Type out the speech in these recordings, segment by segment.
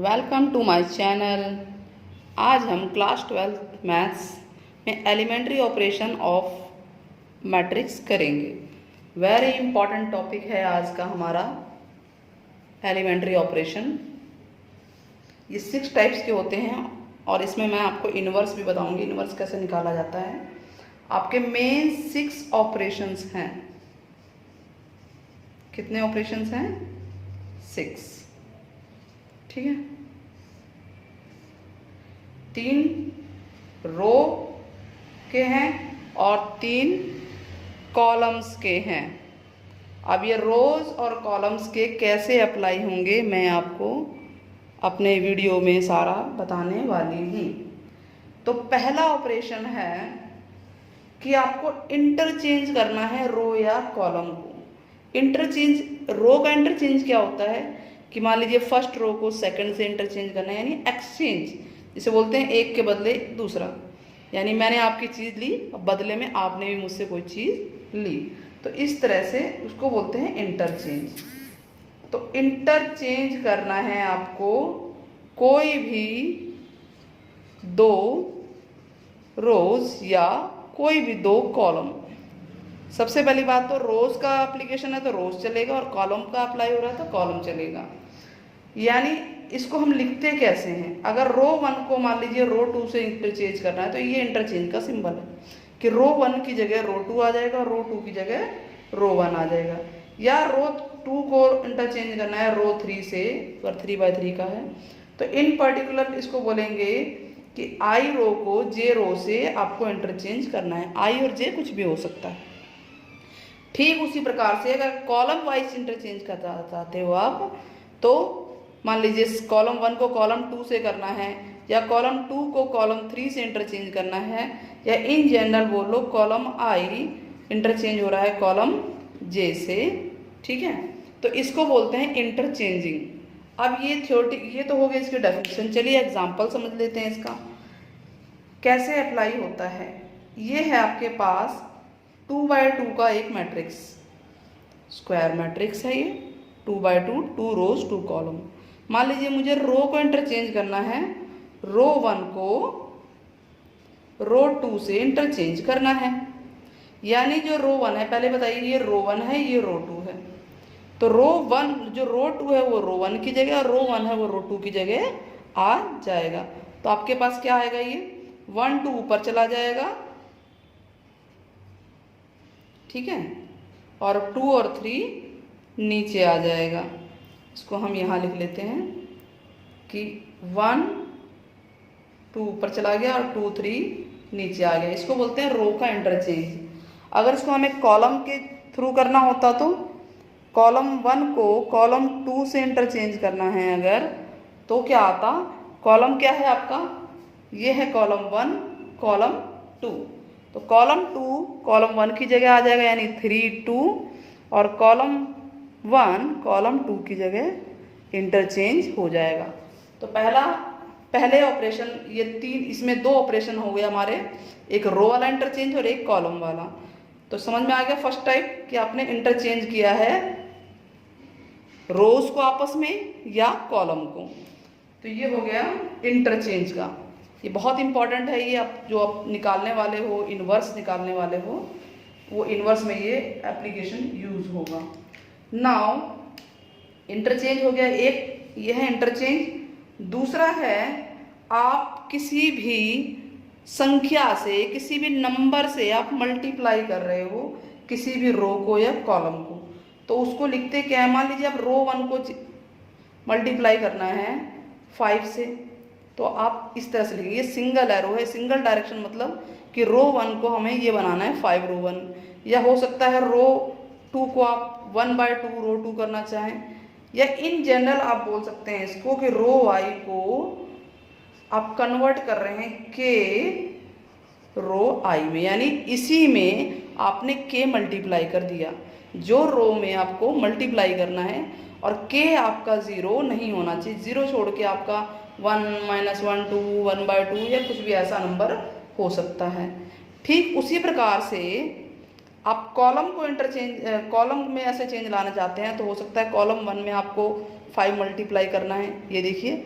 Welcome to my channel. आज हम class 12 maths में एलिमेंट्री ऑपरेशन ऑफ मैट्रिक्स करेंगे। वेरी इंपॉर्टेंट टॉपिक है आज का हमारा एलिमेंट्री ऑपरेशन। ये 6 टाइप्स के होते हैं और इसमें मैं आपको इन्वर्स भी बताऊंगी, इन्वर्स कैसे निकाला जाता है। आपके मेन 6 ऑपरेशंस हैं। कितने ऑपरेशंस हैं? 6। ठीक है। 3 रो के हैं और 3 कॉलम्स के हैं। अब ये रोज और कॉलम्स के कैसे अप्लाई होंगे मैं आपको अपने वीडियो में सारा बताने वाली हूँ। तो पहला ऑपरेशन है कि आपको इंटरचेंज करना है रो या कॉलम को। इंटरचेंज, रो का इंटरचेंज क्या होता है कि मान लीजिए फर्स्ट रो को सेकंड से इंटरचेंज करना है, यानी एक्सचेंज, जिसे बोलते हैं एक के बदले दूसरा। यानी मैंने आपकी चीज़ ली, अब बदले में आपने भी मुझसे कोई चीज़ ली, तो इस तरह से उसको बोलते हैं इंटरचेंज। तो इंटरचेंज करना है आपको कोई भी 2 रोज या कोई भी 2 कॉलम। सबसे पहली बात तो रोज का एप्लीकेशन है तो रोज चलेगा, और कॉलम का अप्लाई हो रहा है तो कॉलम चलेगा। यानी इसको हम लिखते कैसे हैं? अगर रो 1 को मान लीजिए रो 2 से इंटरचेंज करना है तो ये इंटरचेंज का सिंबल है कि रो 1 की जगह रो 2 आ जाएगा और रो 2 की जगह रो 1 आ जाएगा। या रो 2 को इंटरचेंज करना है रो 3 से, अगर 3/3 का है तो इन पर्टिकुलर इसको बोलेंगे कि आई रो को जे रो से आपको इंटरचेंज करना है। आई और जे कुछ भी हो सकता है। ठीक उसी प्रकार से अगर कॉलम वाइज इंटरचेंज करना चाहते हो आप, तो मान लीजिए कॉलम 1 को कॉलम 2 से करना है, या कॉलम 2 को कॉलम 3 से इंटरचेंज करना है, या इन जनरल बोलो कॉलम आई इंटरचेंज हो रहा है कॉलम जे से। ठीक है, तो इसको बोलते हैं इंटरचेंजिंग। अब ये तो हो गया इसकी डेफिनेशन। चलिए एग्जाम्पल समझ लेते हैं इसका कैसे अप्लाई होता है। ये है आपके पास 2x2 का एक मैट्रिक्स, स्क्वायर मैट्रिक्स है ये। 2x2, 2 रोज 2 कॉलम। मान लीजिए मुझे रो को इंटरचेंज करना है, रो 1 को रो 2 से इंटरचेंज करना है। यानी जो रो 1 है, पहले बताइए ये रो 1 है, ये रो 2 है, तो रो 1 जो रो 2 है वो रो 1 की जगह, और रो 1 है वो रो 2 की जगह आ जाएगा। तो आपके पास क्या आएगा? ये 1 2 ऊपर चला जाएगा, ठीक है, और 2 और 3 नीचे आ जाएगा। इसको हम यहाँ लिख लेते हैं कि 1 2 ऊपर चला गया और 2 3 नीचे आ गया। इसको बोलते हैं रो का इंटरचेंज। अगर इसको हमें कॉलम के थ्रू करना होता तो कॉलम 1 को कॉलम 2 से इंटरचेंज करना है अगर, तो क्या आता? कॉलम क्या है आपका? ये है कॉलम 1 कॉलम 2, तो कॉलम 2 कॉलम 1 की जगह आ जाएगा, यानी 3 2, और कॉलम 1 कॉलम 2 की जगह इंटरचेंज हो जाएगा। तो पहले ऑपरेशन, ये 3, इसमें 2 ऑपरेशन हो गए हमारे, एक रो वाला इंटरचेंज और एक कॉलम वाला। तो समझ में आ गया फर्स्ट टाइप कि आपने इंटरचेंज किया है रोज को आपस में या कॉलम को। तो ये हो गया इंटरचेंज का। ये बहुत इंपॉर्टेंट है। ये आप जो आप निकालने वाले हो, इन्वर्स निकालने वाले हो, वो इन्वर्स में ये एप्लीकेशन यूज होगा। नाउ इंटरचेंज हो गया एक, ये है इंटरचेंज। दूसरा है आप किसी भी संख्या से, किसी भी नंबर से आप मल्टीप्लाई कर रहे हो किसी भी रो को या कॉलम को, तो उसको लिखते क्या है? मान लीजिए आप रो 1 को मल्टीप्लाई करना है 5 से, तो आप इस तरह से लिखेंगे। ये सिंगल एरो है, सिंगल डायरेक्शन, मतलब कि रो 1 को हमें ये बनाना है 5 रो 1, या हो सकता है रो 2 को आप 1/2 रो 2 करना चाहें, या इन जनरल आप बोल सकते हैं इसको कि रो आई को आप कन्वर्ट कर रहे हैं के रो आई में, यानी इसी में आपने के मल्टीप्लाई कर दिया। जो रो में आपको मल्टीप्लाई करना है, और के आपका 0 नहीं होना चाहिए, 0 छोड़ के आपका 1 -1 2 1/2 या कुछ भी ऐसा नंबर हो सकता है। ठीक उसी प्रकार से आप कॉलम को इंटरचेंज, कॉलम में ऐसे चेंज लाना चाहते हैं तो हो सकता है कॉलम 1 में आपको 5 मल्टीप्लाई करना है। ये देखिए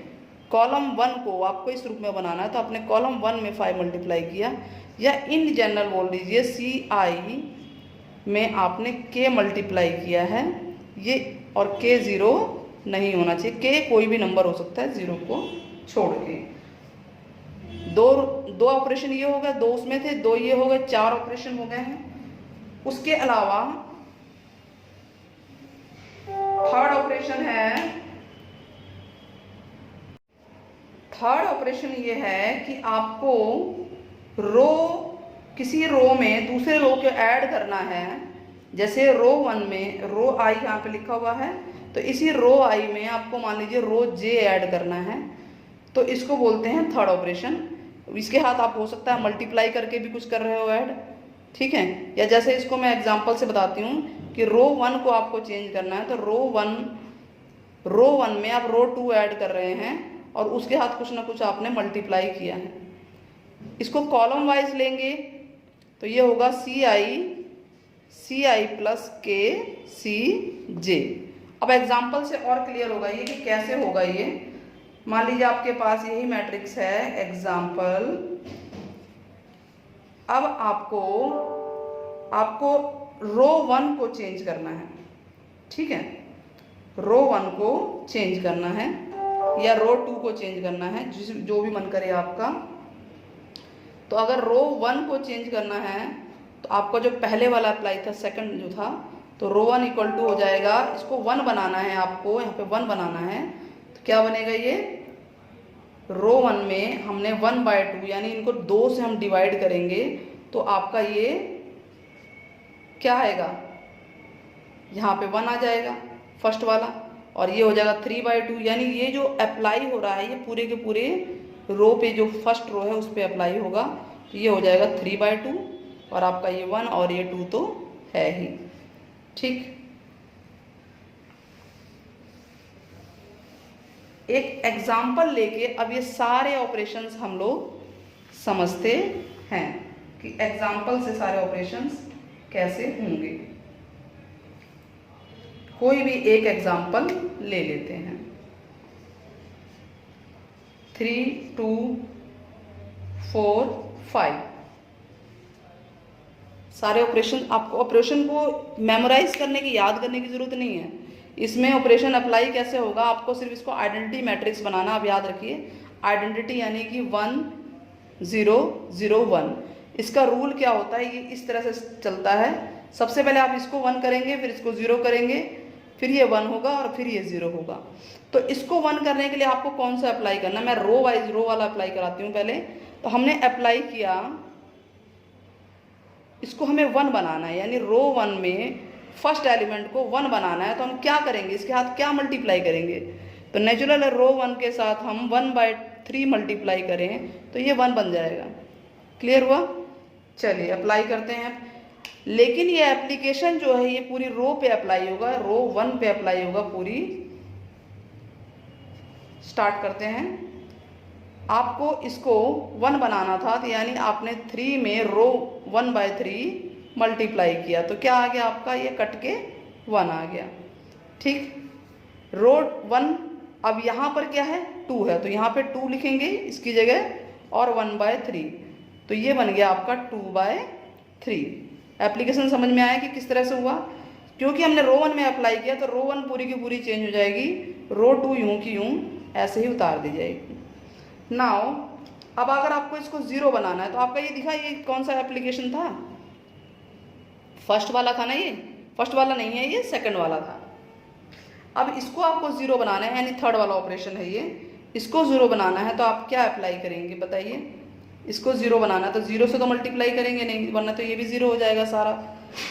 कॉलम 1 को आपको इस रूप में बनाना है तो आपने कॉलम 1 में 5 मल्टीप्लाई किया, या इन जनरल बोल दीजिए CI में आपने K मल्टीप्लाई किया है ये, और K 0 नहीं होना चाहिए, K कोई भी नंबर हो सकता है 0 को छोड़ के। दो ऑपरेशन ये हो गए, 2 उसमें थे, 2 ये हो गए, 4 ऑपरेशन हो गए हैं। उसके अलावा थर्ड ऑपरेशन है, थर्ड ऑपरेशन ये है कि आपको रो, किसी रो में दूसरे रो को ऐड करना है। जैसे रो 1 में रो I यहाँ पे लिखा हुआ है, तो इसी रो I में आपको मान लीजिए रो J ऐड करना है, तो इसको बोलते हैं थर्ड ऑपरेशन। इसके हाथ आप हो सकता है मल्टीप्लाई करके भी कुछ कर रहे हो ऐड, ठीक है। या जैसे इसको मैं एग्जांपल से बताती हूँ कि रो 1 को आपको चेंज करना है, तो रो 1 में आप रो 2 ऐड कर रहे हैं और उसके हाथ कुछ ना कुछ आपने मल्टीप्लाई किया है। इसको कॉलम वाइज लेंगे तो ये होगा CI प्लस K CJ। अब एग्जाम्पल से और क्लियर होगा ये कि कैसे होगा ये। मान लीजिए आपके पास यही मैट्रिक्स है एग्जाम्पल। अब आपको रो 1 को चेंज करना है, ठीक है, रो 1 को चेंज करना है या रो 2 को चेंज करना है, जो भी मन करे आपका। तो अगर रो 1 को चेंज करना है तो आपका जो पहले वाला अप्लाई था, सेकंड जो था, तो रो 1 इक्वल टू हो जाएगा, इसको 1 बनाना है आपको, यहाँ पे 1 बनाना है, तो क्या बनेगा ये, रो 1 में हमने 1/2 यानी इनको 2 से हम डिवाइड करेंगे तो आपका ये क्या आएगा, यहाँ पे 1 आ जाएगा फर्स्ट वाला, और ये हो जाएगा 3/2। यानी ये जो अप्लाई हो रहा है ये पूरे के पूरे रो पे, जो फर्स्ट रो है उस पर अप्लाई होगा, तो ये हो जाएगा 3/2 और आपका ये 1 और ये 2 तो है ही, ठीक। एक एग्जाम्पल लेके अब ये सारे ऑपरेशंस हम लोग समझते हैं कि एग्जाम्पल से सारे ऑपरेशंस कैसे होंगे। कोई भी एक एग्जाम्पल ले लेते हैं। 3 2 4 5 सारे ऑपरेशन, आपको ऑपरेशन को मेमोराइज करने की, याद करने की जरूरत नहीं है। इसमें ऑपरेशन अप्लाई कैसे होगा, आपको सिर्फ इसको आइडेंटिटी मैट्रिक्स बनाना। आप याद रखिए आइडेंटिटी यानी कि 1 0 0 1। इसका रूल क्या होता है, ये इस तरह से चलता है। सबसे पहले आप इसको 1 करेंगे, फिर इसको 0 करेंगे, फिर ये 1 होगा और फिर ये 0 होगा। तो इसको 1 करने के लिए आपको कौन सा अप्लाई करना, मैं रो वाइज रो वाला अप्लाई कराती हूँ पहले। तो हमने अप्लाई किया, इसको हमें 1 बनाना है, यानी रो 1 में फर्स्ट एलिमेंट को 1 बनाना है। तो हम क्या करेंगे, इसके साथ क्या मल्टीप्लाई करेंगे, तो नेचुरल रो 1 के साथ हम 1/3 मल्टीप्लाई करें तो ये 1 बन जाएगा। क्लियर हुआ? चलिए अप्लाई करते हैं। लेकिन ये एप्लीकेशन जो है ये पूरी रो पे अप्लाई होगा, रो 1 पे अप्लाई होगा पूरी। स्टार्ट करते हैं। आपको इसको 1 बनाना था, तो यानी आपने 3 में रो 1/3 मल्टीप्लाई किया, तो क्या आ गया आपका, ये कट के 1 आ गया, ठीक। रो 1 अब यहाँ पर क्या है, 2 है, तो यहाँ पे 2 लिखेंगे इसकी जगह और 1/3, तो ये बन गया आपका 2/3। एप्लीकेशन समझ में आया कि किस तरह से हुआ? क्योंकि हमने रो 1 में अप्लाई किया तो रो 1 पूरी की पूरी चेंज हो जाएगी, रो 2 यूं की यूं ऐसे ही उतार दी जाएगी। नाउ अब अगर आपको इसको 0 बनाना है तो आपका ये दिखा, ये कौन सा एप्लीकेशन था, फर्स्ट वाला था ना, ये फर्स्ट वाला नहीं है, ये सेकंड वाला था। अब इसको आपको 0 बनाना है, यानी थर्ड वाला ऑपरेशन है ये, इसको 0 बनाना है तो आप क्या अप्लाई करेंगे बताइए? इसको 0 बनाना है तो 0 से तो मल्टीप्लाई करेंगे नहीं, वरना तो ये भी 0 हो जाएगा सारा।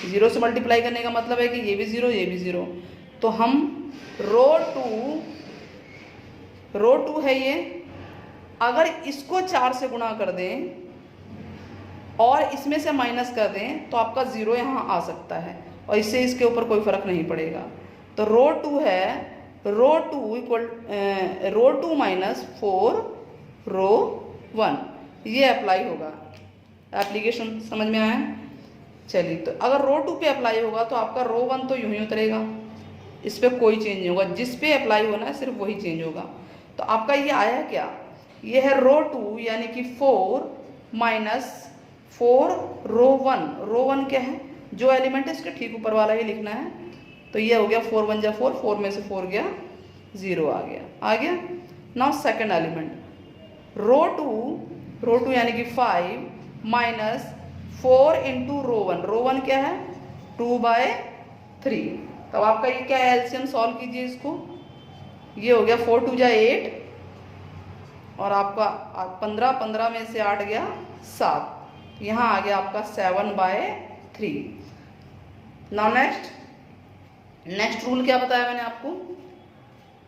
0 से मल्टीप्लाई करने का मतलब है कि ये भी 0 ये भी 0। तो हम रो 2 है ये, अगर इसको 4 से गुणा कर दें और इसमें से माइनस कर दें तो आपका 0 यहाँ आ सकता है, और इससे इसके ऊपर कोई फर्क नहीं पड़ेगा। तो रो 2 है, रो 2 माइनस 4 रो 1, ये अप्लाई होगा। एप्लीकेशन समझ में आया? चलिए, तो अगर रो 2 पे अप्लाई होगा तो आपका रो 1 तो यूं ही उतरेगा, इस पर कोई चेंज नहीं होगा, जिस पे अप्लाई होना है सिर्फ वही चेंज होगा। तो तो आपका ये आया क्या, ये है रो 2 यानी कि 4 माइनस 4 रो 1। रो 1 क्या है, जो एलिमेंट है इसके ठीक ऊपर वाला ही लिखना है। तो ये हो गया 4 1 जा 4, 4 में से 4 गया 0 आ गया। नाउ सेकंड एलिमेंट रो 2 यानी कि 5 माइनस 4 इंटू रो 1। रो 1 क्या है 2/3। तब आपका ये क्या है, एलसीएम सॉल्व कीजिए इसको। ये हो गया 4 2 जा 8 और आपका 15, 15 में से 8 गया 7। यहाँ आ गया आपका 7/3। नाउ नेक्स्ट रूल क्या बताया मैंने आपको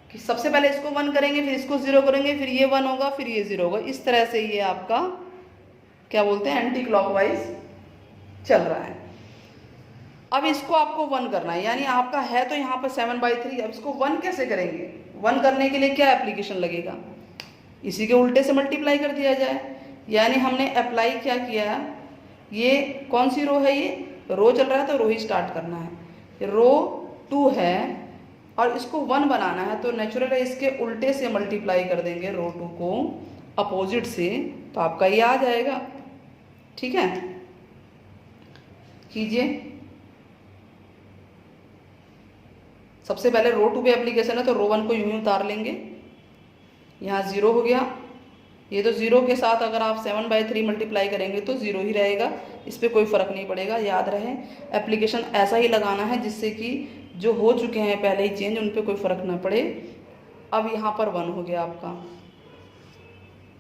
कि सबसे पहले इसको 1 करेंगे, फिर इसको 0 करेंगे, फिर ये 1 होगा, फिर ये 0 होगा। इस तरह से ये आपका क्या बोलते हैं, एंटी क्लॉकवाइज चल रहा है। अब इसको आपको 1 करना है, यानी आपका है तो यहाँ पर 7/3। अब इसको 1 कैसे करेंगे, 1 करने के लिए क्या एप्लीकेशन लगेगा, इसी के उल्टे से मल्टीप्लाई कर दिया जाए। यानी हमने अप्लाई क्या किया, ये कौन सी रो है, ये रो चल रहा है तो रो ही स्टार्ट करना है। रो 2 है और इसको 1 बनाना है तो नेचुरल है इसके उल्टे से मल्टीप्लाई कर देंगे रो 2 को अपोजिट से, तो आपका ये आ जाएगा। ठीक है, कीजिए। सबसे पहले रो 2 पे एप्लीकेशन है तो रो 1 को यूं ही उतार लेंगे। यहाँ 0 हो गया, ये तो 0 के साथ अगर आप 7/3 मल्टीप्लाई करेंगे तो 0 ही रहेगा, इस पर कोई फ़र्क नहीं पड़ेगा। याद रहे एप्लीकेशन ऐसा ही लगाना है जिससे कि जो हो चुके हैं पहले ही चेंज उन पर कोई फ़र्क ना पड़े। अब यहाँ पर 1 हो गया आपका।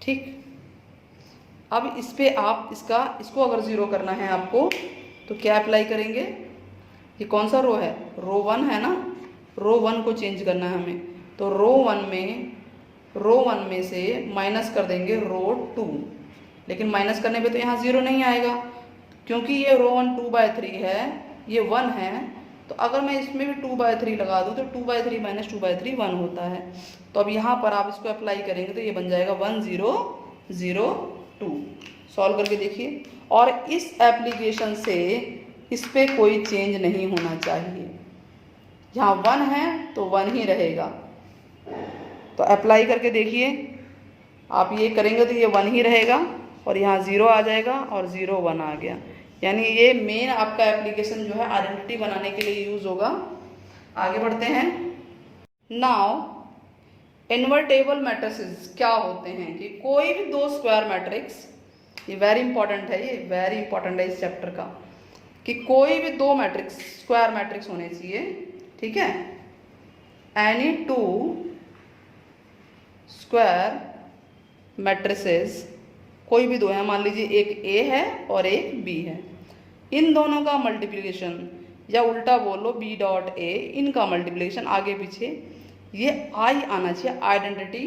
ठीक, अब इस पर आप इसको अगर 0 करना है आपको तो क्या अप्लाई करेंगे, ये कौन सा रो है, रो 1 है ना, रो 1 को चेंज करना है हमें। तो रो 1 में से माइनस कर देंगे रो 2, लेकिन माइनस करने पे तो यहाँ 0 नहीं आएगा क्योंकि ये रो 1 2/3 है, ये 1 है। तो अगर मैं इसमें भी 2/3 लगा दूँ तो 2/3 माइनस 2/3 1 होता है। तो अब यहाँ पर आप इसको अप्लाई करेंगे तो ये बन जाएगा 1 0 0 2। सॉल्व करके देखिए, और इस एप्लीकेशन से इस पर कोई चेंज नहीं होना चाहिए। यहाँ 1 है तो 1 ही रहेगा। तो अप्लाई करके देखिए, आप ये करेंगे तो ये 1 ही रहेगा और यहाँ 0 आ जाएगा और 0 1 आ गया। यानी ये मेन आपका एप्लीकेशन जो है आइडेंटिटी बनाने के लिए यूज़ होगा। आगे बढ़ते हैं। नाउ इन्वर्टेबल मैट्रिसेस क्या होते हैं कि कोई भी 2 स्क्वायर मैट्रिक्स, ये वेरी इंपॉर्टेंट है, ये वेरी इंपॉर्टेंट है इस चैप्टर का, कि कोई भी 2 मैट्रिक्स स्क्वायर मैट्रिक्स होने चाहिए। ठीक है, एनी 2 स्क्वायर मैट्रिसेस, कोई भी 2 है, मान लीजिए एक A है और एक B है, इन दोनों का मल्टीप्लिकेशन या उल्टा बोलो B डॉट A, इनका मल्टीप्लिकेशन आगे पीछे ये I आना चाहिए, आइडेंटिटी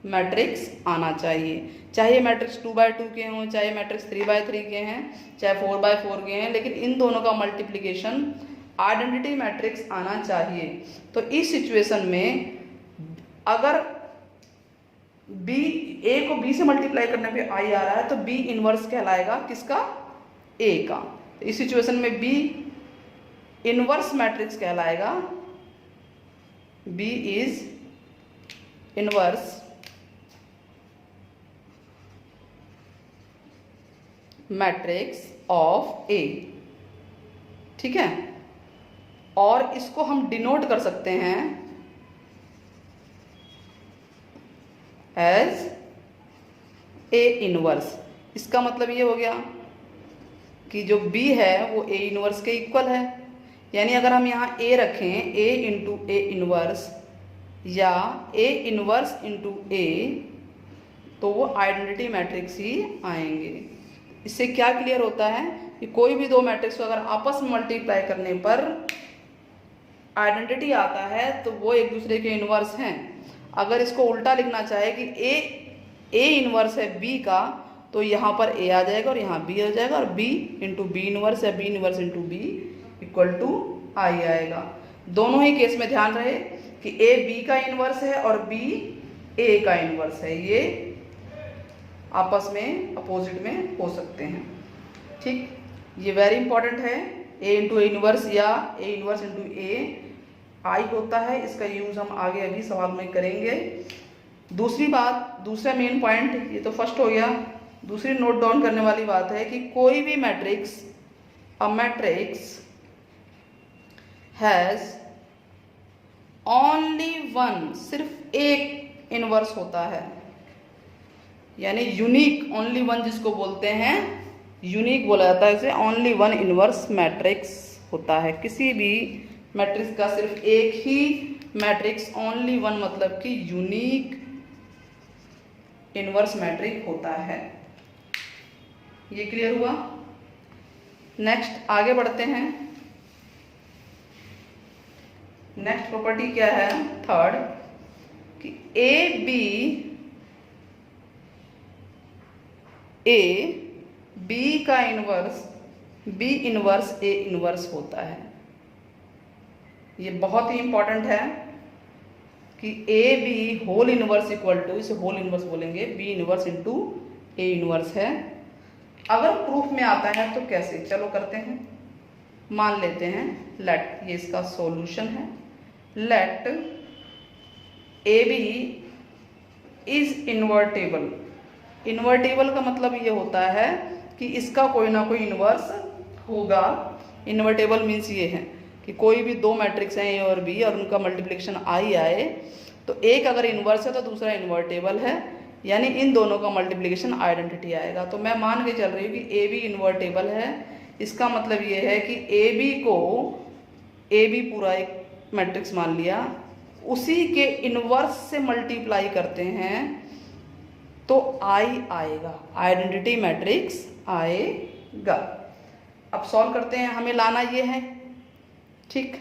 मैट्रिक्स आना चाहिए। चाहे मैट्रिक्स 2/2 के हों, चाहे मैट्रिक्स 3/3 के हैं, चाहे 4/4 के हैं, लेकिन इन दोनों का मल्टीप्लिकेशन आइडेंटिटी मैट्रिक्स आना चाहिए। तो इस सिचुएशन में अगर A को B से मल्टीप्लाई करने पे I आ रहा है तो B इनवर्स कहलाएगा किसका, A का। तो इस सिचुएशन में B इनवर्स मैट्रिक्स कहलाएगा, B is inverse matrix of A। ठीक है, और इसको हम डिनोट कर सकते हैं एज A इनवर्स। इसका मतलब ये हो गया कि जो B है वो A इनवर्स के इक्वल है। यानी अगर हम यहाँ A रखें, A इंटू A इनवर्स या A इनवर्स इंटू A, तो वो आइडेंटिटी मैट्रिक्स ही आएंगे। इससे क्या क्लियर होता है कि कोई भी 2 मैट्रिक्स को अगर आपस में मल्टीप्लाई करने पर आइडेंटिटी आता है तो वो एक दूसरे के इनवर्स हैं। अगर इसको उल्टा लिखना चाहे कि A इनवर्स है B का, तो यहाँ पर A आ जाएगा और यहाँ B आ जाएगा, और B इंटू B इनवर्स या B inverse into B equal to I आएगा। दोनों ही केस में ध्यान रहे कि A B का इनवर्स है और B A का इनवर्स है, ये आपस में अपोजिट में हो सकते हैं। ठीक, ये वेरी इंपॉर्टेंट है। A इंटू A इनवर्स या A inverse into A I होता है, इसका यूज़ हम आगे अभी सवाल में करेंगे। दूसरी बात, दूसरा मेन पॉइंट, ये तो फर्स्ट हो गया। दूसरी नोट डाउन करने वाली बात है कि कोई भी matrix, a matrix has only one, सिर्फ एक इनवर्स होता है, यानी यूनिक, ओनली वन जिसको बोलते हैं, यूनिक बोला जाता है इसे। ओनली वन इनवर्स मैट्रिक्स होता है, किसी भी मैट्रिक्स का सिर्फ एक ही मैट्रिक्स, ओनली वन मतलब कि यूनिक इनवर्स मैट्रिक्स होता है। ये क्लियर हुआ? नेक्स्ट आगे बढ़ते हैं। नेक्स्ट प्रॉपर्टी क्या है, थर्ड, कि ए बी का inverse B inverse A inverse होता है। ये बहुत ही इंपॉर्टेंट है कि A B whole inverse equal to, इसे होल इनवर्स बोलेंगे, B inverse into A inverse है। अगर प्रूफ में आता है तो कैसे, चलो करते हैं। मान लेते हैं लेट, ये इसका सॉल्यूशन है, let A B is invertible. Invertible का मतलब ये होता है कि इसका कोई ना कोई इनवर्स होगा। इन्वर्टेबल मीन्स ये है कि कोई भी दो मैट्रिक्स हैं ए और बी और उनका मल्टीप्लिकेशन आई आए, तो एक अगर इन्वर्स है तो दूसरा इन्वर्टेबल है, यानी इन दोनों का मल्टीप्लिकेशन आइडेंटिटी आएगा। तो मैं मान के चल रही हूँ कि ए बी इन्वर्टेबल है। इसका मतलब ये है कि ए बी को, ए बी पूरा एक मैट्रिक्स मान लिया, उसी के इनवर्स से मल्टीप्लाई करते हैं तो आई आएगा, आइडेंटिटी मैट्रिक्स आएगा। अब सॉल्व करते हैं, हमें लाना ये है, ठीक।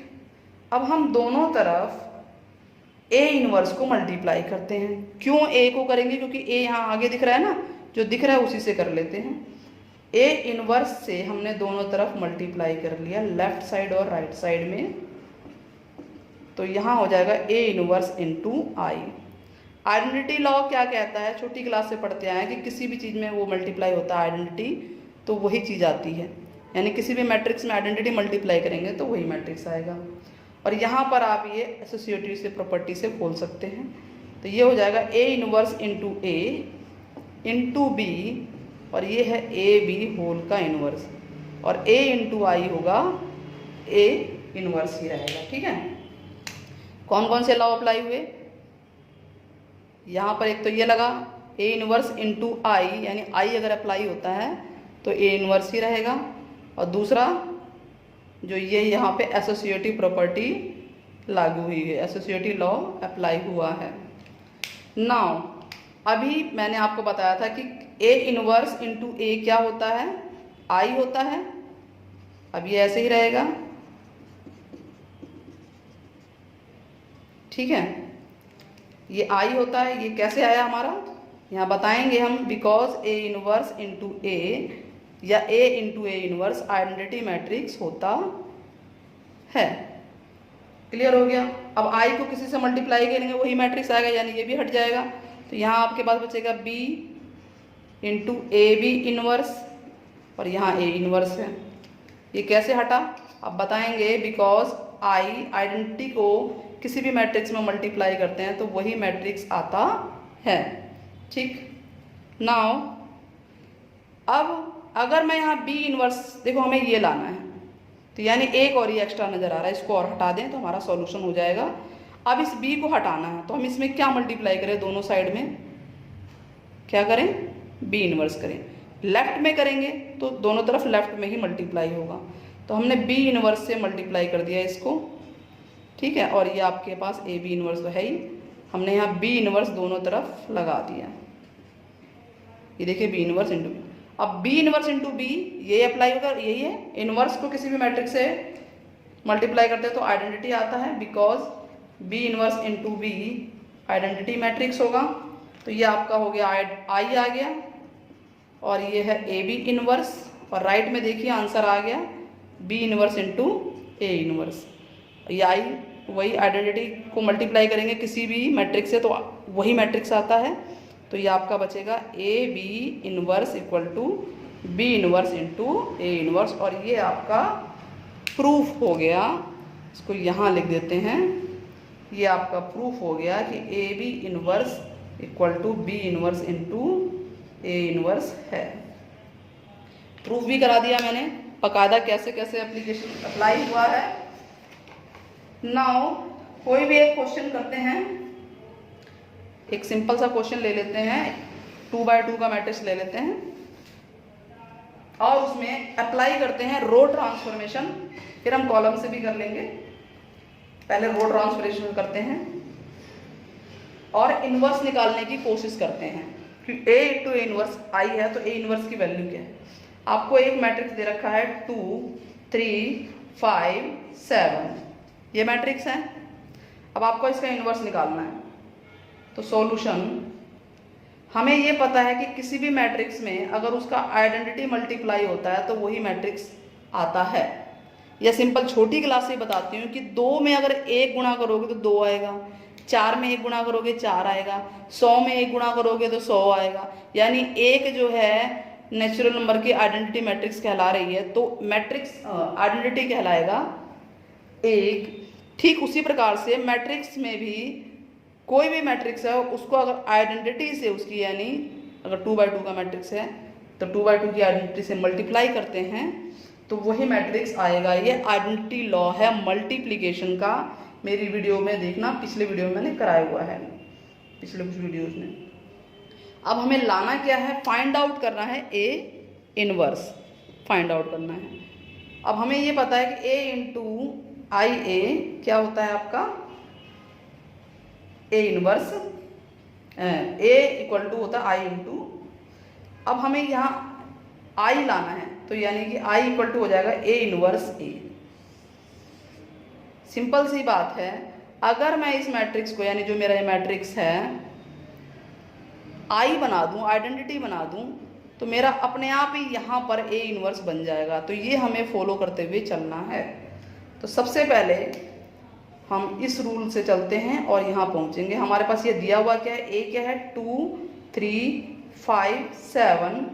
अब हम दोनों तरफ ए इनवर्स को मल्टीप्लाई करते हैं। क्यों ए को करेंगे, क्योंकि ए यहाँ आगे दिख रहा है ना, जो दिख रहा है उसी से कर लेते हैं। ए इनवर्स से हमने दोनों तरफ मल्टीप्लाई कर लिया, लेफ्ट साइड और राइट साइड में, तो यहाँ हो जाएगा A inverse into I. Identity law क्या कहता है, छोटी क्लास से पढ़ते आए हैं कि किसी भी चीज़ में वो मल्टीप्लाई होता है आइडेंटिटी, तो वही चीज़ आती है, यानी किसी भी मैट्रिक्स में आइडेंटिटी मल्टीप्लाई करेंगे तो वही मैट्रिक्स आएगा। और यहाँ पर आप ये एसोसिएटिव से प्रॉपर्टी से खोल सकते हैं, तो ये हो जाएगा A inverse into A into B, और ये है ए बी होल का इनवर्स, और ए इंटू आई होगा ए इनवर्स ही रहेगा, ठीक है। कौन कौन से लॉ अप्लाई हुए यहाँ पर, एक तो ये लगा ए इनवर्स इंटू आई, यानी आई अगर अप्लाई होता है तो ए इनवर्स ही रहेगा, और दूसरा जो ये यहाँ पे एसोसिएटिव प्रॉपर्टी लागू हुई है, एसोसिएटिव लॉ अप्लाई हुआ है। नाउ अभी मैंने आपको बताया था कि ए इनवर्स इंटू ए क्या होता है, आई होता है। अब ये ऐसे ही रहेगा, ठीक है, ये आई होता है। ये कैसे आया हमारा, यहाँ बताएंगे हम, because A inverse into A या A into A inverse identity matrix होता है। क्लियर हो गया। अब आई को किसी से मल्टीप्लाई करेंगे वही मैट्रिक्स आएगा, यानी ये भी हट जाएगा, तो यहाँ आपके पास बचेगा B into A B inverse, और यहाँ ए इनवर्स है। ये कैसे हटा अब बताएंगे, बिकॉज आई आइडेंटिटी को किसी भी मैट्रिक्स में मल्टीप्लाई करते हैं तो वही मैट्रिक्स आता है, ठीक। नाउ अब अगर मैं यहाँ बी इनवर्स, देखो हमें ये लाना है, तो यानी एक और ये एक्स्ट्रा नज़र आ रहा है, इसको और हटा दें तो हमारा सॉल्यूशन हो जाएगा। अब इस बी को हटाना है तो हम इसमें क्या मल्टीप्लाई करें, दोनों साइड में क्या करें, बी इनवर्स करें। लेफ्ट में करेंगे तो दोनों तरफ लेफ्ट में ही मल्टीप्लाई होगा, तो हमने बी इनवर्स से मल्टीप्लाई कर दिया इसको, ठीक है। और ये आपके पास ए बी इनवर्स तो है ही, हमने यहाँ बी इनवर्स दोनों तरफ लगा दिया। ये देखिए बी इनवर्स इंटू बी। अब बी इनवर्स इंटू बी ये अप्लाई होगा, यही है, इनवर्स को किसी भी मैट्रिक्स से मल्टीप्लाई करते हैं तो आइडेंटिटी आता है, because B inverse into B identity matrix होगा। तो ये आपका हो गया आई आ गया, और ये है ए बी इनवर्स, और राइट में देखिए आंसर आ गया B inverse into A inverse. ये आई वही आइडेंटिटी को मल्टीप्लाई करेंगे किसी भी मैट्रिक्स से तो वही मैट्रिक्स आता है, तो ये आपका बचेगा A B inverse equal to B inverse into A inverse, और ये आपका प्रूफ हो गया। इसको यहाँ लिख देते हैं, ये आपका प्रूफ हो गया कि A B inverse equal to B inverse into A inverse है। प्रूफ भी करा दिया मैंने बकायदा कैसे कैसे एप्लीकेशन अप्लाई हुआ है। नाउ कोई भी एक क्वेश्चन करते हैं, एक सिंपल सा क्वेश्चन ले लेते हैं, 2x2 का मैट्रिक्स ले लेते हैं और उसमें अप्लाई करते हैं रो ट्रांसफॉर्मेशन, फिर हम कॉलम से भी कर लेंगे। पहले रो ट्रांसफॉर्मेशन करते हैं और इनवर्स निकालने की कोशिश करते हैं कि A इंटू ए इनवर्स आई है तो ए इनवर्स की वैल्यू क्या है। आपको एक मैट्रिक्स दे रखा है 2 3 5 7, ये मैट्रिक्स है। अब आपको इसका इनवर्स निकालना है। तो सॉल्यूशन, हमें ये पता है कि किसी भी मैट्रिक्स में अगर उसका आइडेंटिटी मल्टीप्लाई होता है तो वही मैट्रिक्स आता है। या सिंपल छोटी क्लास से बताती हूँ कि 2 में अगर 1 गुणा करोगे तो 2 आएगा, 4 में 1 गुणा करोगे 4 आएगा, 100 में 1 गुणा करोगे तो 100 आएगा। यानी एक जो है नेचुरल नंबर की आइडेंटिटी मैट्रिक्स कहला रही है, तो मैट्रिक्स आइडेंटिटी कहलाएगा 1। ठीक उसी प्रकार से मैट्रिक्स में भी कोई भी मैट्रिक्स है उसको अगर आइडेंटिटी से उसकी, यानी अगर 2x2 का मैट्रिक्स है तो 2x2 की आइडेंटिटी से मल्टीप्लाई करते हैं तो वही मैट्रिक्स आएगा। ये आइडेंटिटी लॉ है मल्टीप्लिकेशन का। मेरी वीडियो में देखना, पिछले वीडियो में मैंने कराया हुआ है, पिछले कुछ वीडियोज में। अब हमें लाना क्या है, फाइंड आउट करना है ए इनवर्स, फाइंड आउट करना है। अब हमें ये पता है कि ए इंटू आई ए क्या होता है आपका, A inverse, A equal to होता है आई इंटू। अब हमें यहाँ आई लाना है तो यानी कि आई इक्वल टू हो जाएगा ए इनवर्स ए। सिंपल सी बात है, अगर मैं इस मैट्रिक्स को, यानी जो मेरा ये मैट्रिक्स है, आई बना दूं, आइडेंटिटी बना दूं, तो मेरा अपने आप ही यहाँ पर ए इनवर्स बन जाएगा। तो ये हमें फॉलो करते हुए चलना है। तो सबसे पहले हम इस रूल से चलते हैं और यहाँ पहुँचेंगे। हमारे पास ये दिया हुआ क्या है, ए क्या है 2 3 5 7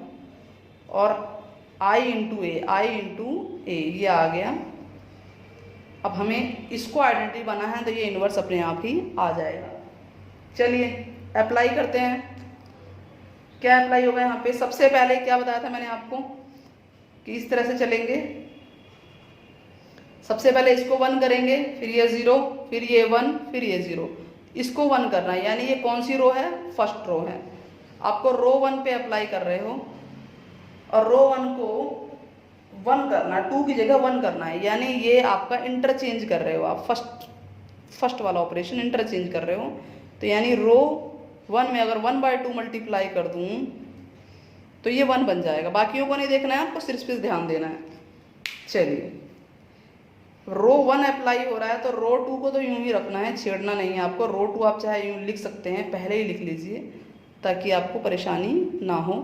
और आई इंटू ए, ये आ गया। अब हमें इसको आइडेंटिटी बना है तो ये इनवर्स अपने आप ही आ जाएगा। चलिए अप्लाई करते हैं। क्या अप्लाई होगा यहाँ पे, सबसे पहले क्या बताया था मैंने आपको कि इस तरह से चलेंगे। सबसे पहले इसको 1 करेंगे, फिर ये 0, फिर ये 1, फिर ये 0, इसको 1 करना है। यानी ये कौन सी रो है, फर्स्ट रो है। आपको रो 1 पे अप्लाई कर रहे हो और रो 1 को 1 करना, 2 की जगह 1 करना है। यानी ये आपका इंटरचेंज कर रहे हो आप, फर्स्ट वाला ऑपरेशन इंटरचेंज कर रहे हो। तो यानी रो 1 में अगर 1/2 मल्टीप्लाई कर दूँ तो ये 1 बन जाएगा। बाकियों को नहीं देखना है आपको, सिर्फ इस ध्यान देना है। चलिए रो 1 अप्लाई हो रहा है तो रो 2 को तो यूं ही रखना है, छेड़ना नहीं है आपको। रो 2 आप चाहे यूं लिख सकते हैं, पहले ही लिख लीजिए ताकि आपको परेशानी ना हो।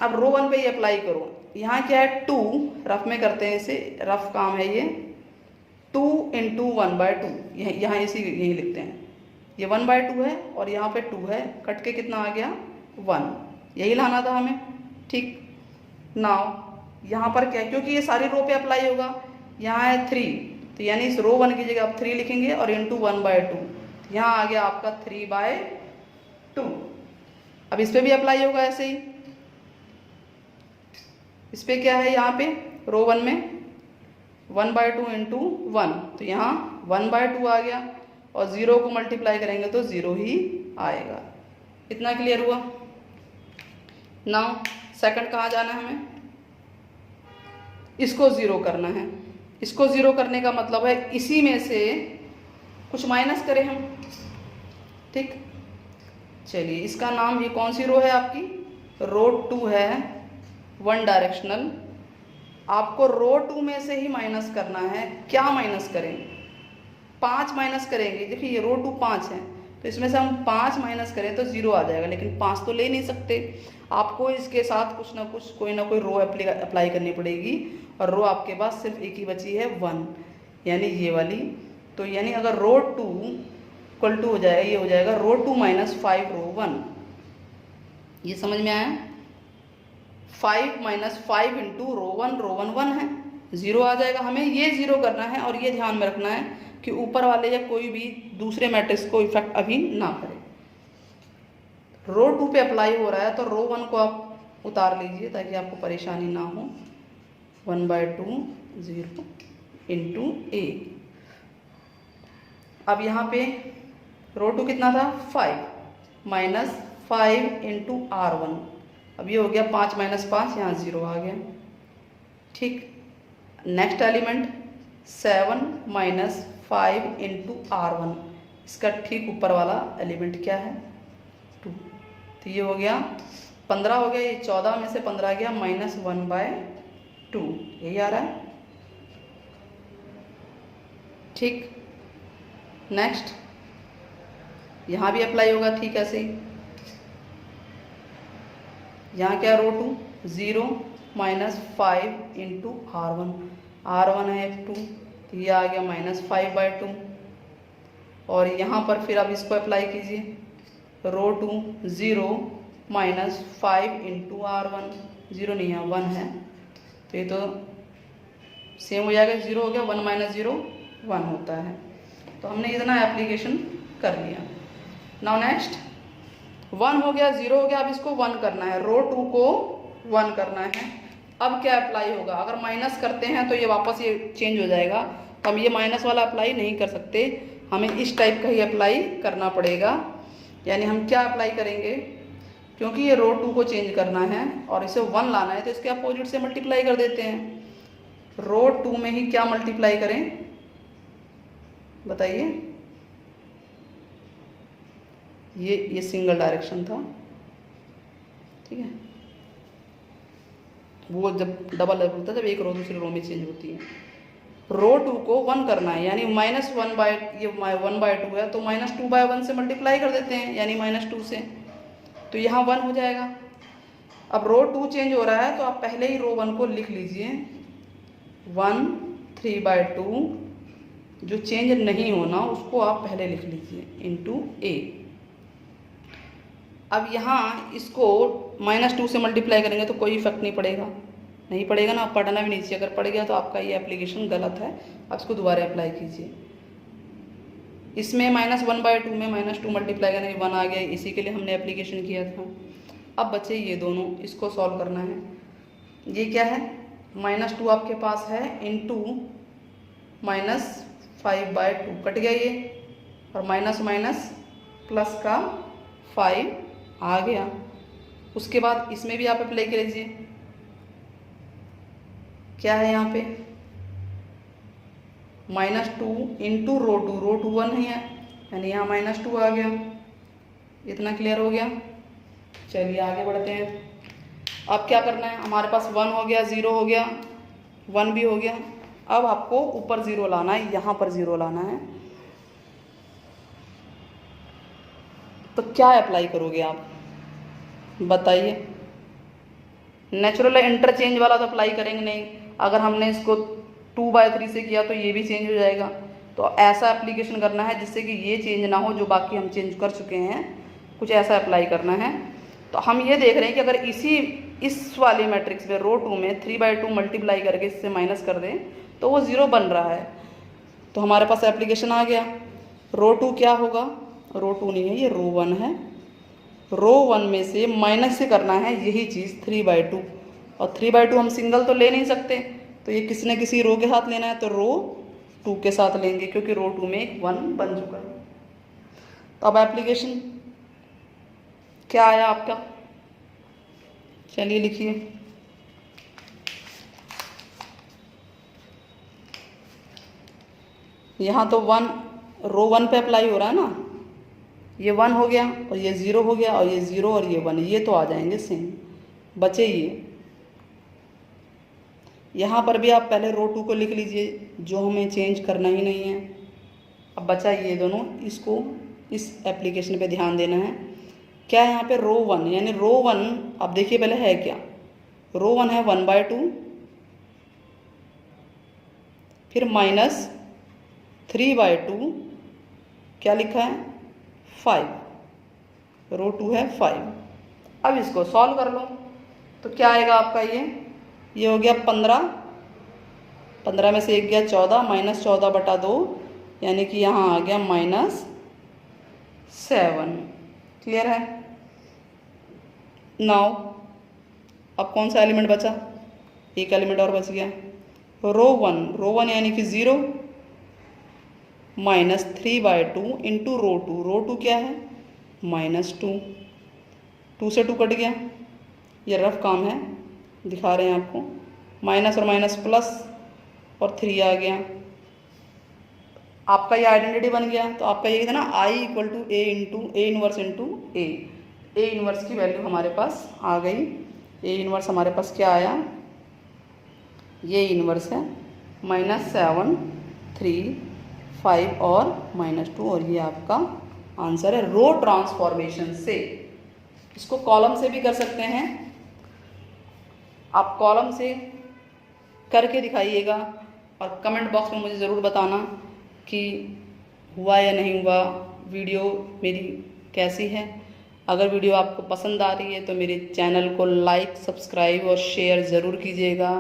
अब रो 1 पे ही अप्लाई करो। यहाँ क्या है 2, रफ में करते हैं इसे, रफ काम है ये। 2 इंटू 1/2, यहाँ यही लिखते हैं। ये 1/2 है और यहाँ पे 2 है, कट के कितना आ गया 1, यही लाना था हमें। ठीक, नाउ यहाँ पर क्या, क्योंकि ये सारी रो पे अप्लाई होगा। यहाँ है 3, तो यानी इस रो 1 की जगह आप 3 लिखेंगे और इंटू 1/2, यहाँ आ गया आपका 3/2। अब इस पे भी अप्लाई होगा ऐसे ही। इस पे क्या है, यहाँ पे रो 1 में 1/2 इंटू 1, तो यहाँ 1/2 आ गया और 0 को मल्टीप्लाई करेंगे तो 0 ही आएगा। इतना क्लियर हुआ। नाउ सेकंड कहाँ जाना है हमें, इसको 0 करना है। इसको 0 करने का मतलब है इसी में से कुछ माइनस करें हम। ठीक, चलिए इसका नाम, ये कौन सी रो है आपकी, रो 2 है, 1 डायरेक्शनल। आपको रो 2 में से ही माइनस करना है। क्या माइनस करें, 5 माइनस करेंगे। देखिए ये रो 2 5 है, तो इसमें से हम 5 माइनस करें तो 0 आ जाएगा, लेकिन 5 तो ले नहीं सकते। आपको इसके साथ कुछ ना कुछ, कोई ना कोई रो अप्लाई करनी पड़ेगी और रो आपके पास सिर्फ एक ही बची है 1, यानी ये वाली। तो यानी अगर रो 2 इक्वल टू हो जाएगा, ये हो जाएगा रो 2 माइनस 5 रो 1। ये समझ में आया, 5 माइनस 5 इंटू रो 1 1 है, 0 आ जाएगा। हमें ये 0 करना है और ये ध्यान में रखना है कि ऊपर वाले या कोई भी दूसरे मैट्रिक्स को इफेक्ट अभी ना करे। रो 2 पे अप्लाई हो रहा है तो रो 1 को आप उतार लीजिए ताकि आपको परेशानी ना हो। 1/2 0 इंटू ए। अब यहाँ पे रो 2 कितना था 5 माइनस 5 इंटू R1। अब ये हो गया 5 माइनस 5, यहाँ 0 आ गया। ठीक। Next element 7 minus 5 into R1, इसका ठीक ऊपर वाला एलिमेंट क्या है 2। तो ये हो गया 15 हो गया, ये 14 में से 15 गया -1/2, यही आ रहा है। ठीक। नेक्स्ट यहाँ भी अप्लाई होगा ठीक ऐसे ही। यहाँ क्या रो 2 0 माइनस 5 इंटू R1, R1 है 2, तो ये आ गया -5/2। और यहाँ पर फिर अब इसको अप्लाई कीजिए, रो 2 0 माइनस 5 इंटू R1, 0 नहीं है 1 है, तो ये तो सेम हो जाएगा, 0 हो गया, 1 माइनस 0 1 होता है। तो हमने इतना एप्लीकेशन कर लिया। नाउ नेक्स्ट 1 हो गया, 0 हो गया, अब इसको 1 करना है, रो 2 को 1 करना है। अब क्या अप्लाई होगा, अगर माइनस करते हैं तो ये वापस ये चेंज हो जाएगा, तो हम ये माइनस वाला अप्लाई नहीं कर सकते, हमें इस टाइप का ही अप्लाई करना पड़ेगा। यानी हम क्या अप्लाई करेंगे, क्योंकि ये रो 2 को चेंज करना है और इसे 1 लाना है तो इसके अपोजिट से मल्टीप्लाई कर देते हैं। रो 2 में ही क्या मल्टीप्लाई करें बताइए। ये सिंगल डायरेक्शन था, ठीक है। वो जब डबल होता है, जब एक रो दूसरी रो में चेंज होती है। रो 2 को 1 करना है, यानी -1/2 है तो -2/1 से मल्टीप्लाई कर देते हैं, यानी -2 से, तो यहाँ 1 हो जाएगा। अब रो 2 चेंज हो रहा है तो आप पहले ही रो 1 को लिख लीजिए, 1 3/2, जो चेंज नहीं होना उसको आप पहले लिख लीजिए, इंटू ए। अब यहाँ इसको -2 से मल्टीप्लाई करेंगे तो कोई इफेक्ट नहीं पड़ेगा, नहीं पड़ेगा ना, आप पढ़ना भी नहीं चाहिए, अगर पड़ गया तो आपका ये एप्लीकेशन गलत है, आप इसको दोबारा अप्लाई कीजिए। इसमें -1/2 में -2 मल्टीप्लाई करने के 1 आ गया, इसी के लिए हमने एप्लीकेशन किया था। अब बचे ये दोनों, इसको सॉल्व करना है। ये क्या है, -2 आपके पास है इंटू -5/2, कट गया ये, और माइनस माइनस प्लस का 5 आ गया। उसके बाद इसमें भी आप अप्लाई कर लीजिए, क्या है यहाँ पे -2 इंटू रो 2 1 ही है, यानी यहाँ -2 आ गया। इतना क्लियर हो गया। चलिए आगे बढ़ते हैं। अब क्या करना है, हमारे पास 1 हो गया, 0 हो गया, 1 भी हो गया। अब आपको ऊपर 0 लाना है, यहाँ पर 0 लाना है। तो क्या अप्लाई करोगे आप बताइए। नेचुरल इंटरचेंज वाला तो अप्लाई करेंगे नहीं, अगर हमने इसको 2/3 से किया तो ये भी चेंज हो जाएगा। तो ऐसा एप्लीकेशन करना है जिससे कि ये चेंज ना हो, जो बाकी हम चेंज कर चुके हैं, कुछ ऐसा अप्लाई करना है। तो हम ये देख रहे हैं कि अगर इस वाले मैट्रिक्स में रो 2 में 3/2 मल्टीप्लाई करके इससे माइनस कर दें तो वो 0 बन रहा है। तो हमारे पास एप्लीकेशन आ गया। रो 2 क्या होगा, रो 2 नहीं है, ये रो 1 है। रो 1 में से माइनस से करना है यही चीज़ 3/2, और 3/2 हम सिंगल तो ले नहीं सकते, तो ये किसी न किसी रो के साथ लेना है, तो रो 2 के साथ लेंगे, क्योंकि रो 2 में एक 1 बन चुका है। तो अब एप्लीकेशन क्या आया आपका, चलिए लिखिए। यहाँ तो 1 रो 1 पे अप्लाई हो रहा है ना, ये 1 हो गया और ये 0 हो गया, और ये 0 और ये 1, ये तो आ जाएंगे सेम, बचे ये। यहाँ पर भी आप पहले रो 2 को लिख लीजिए, जो हमें चेंज करना ही नहीं है। अब बचा ये दोनों, इसको इस एप्लीकेशन पे ध्यान देना है। क्या है यहाँ पे रो 1, यानी रो 1 अब देखिए पहले है क्या, रो 1 है 1/2, फिर -3/2, क्या लिखा है 5, रो 2 है 5। अब इसको सॉल्व कर लो तो क्या आएगा आपका, ये हो गया 15, 15 में से 1 गया 14, -14/2, यानी कि यहाँ आ गया -7। क्लियर है। नाउ अब कौन सा एलिमेंट बचा, एक एलिमेंट और बच गया, रो वन यानी कि 0 -3/2 इंटू रो टू क्या है -2, 2 से 2 कट गया, ये रफ काम है दिखा रहे हैं आपको, माइनस और माइनस प्लस और 3 आ गया, आपका ये आइडेंटिटी बन गया। तो आपका ये था ना I equal to A inverse into A inverse की वैल्यू हमारे पास आ गई। ए इनवर्स हमारे पास क्या आया, ये इनवर्स है -7 3 5 और -2, और ये आपका आंसर है रो ट्रांसफॉर्मेशन से। इसको कॉलम से भी कर सकते हैं, आप कॉलम से करके दिखाइएगा और कमेंट बॉक्स में मुझे ज़रूर बताना कि हुआ या नहीं हुआ, वीडियो मेरी कैसी है। अगर वीडियो आपको पसंद आ रही है तो मेरे चैनल को लाइक, सब्सक्राइब और शेयर ज़रूर कीजिएगा,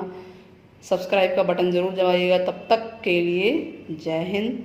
सब्सक्राइब का बटन ज़रूर दबाइएगा। तब तक के लिए जय हिंद,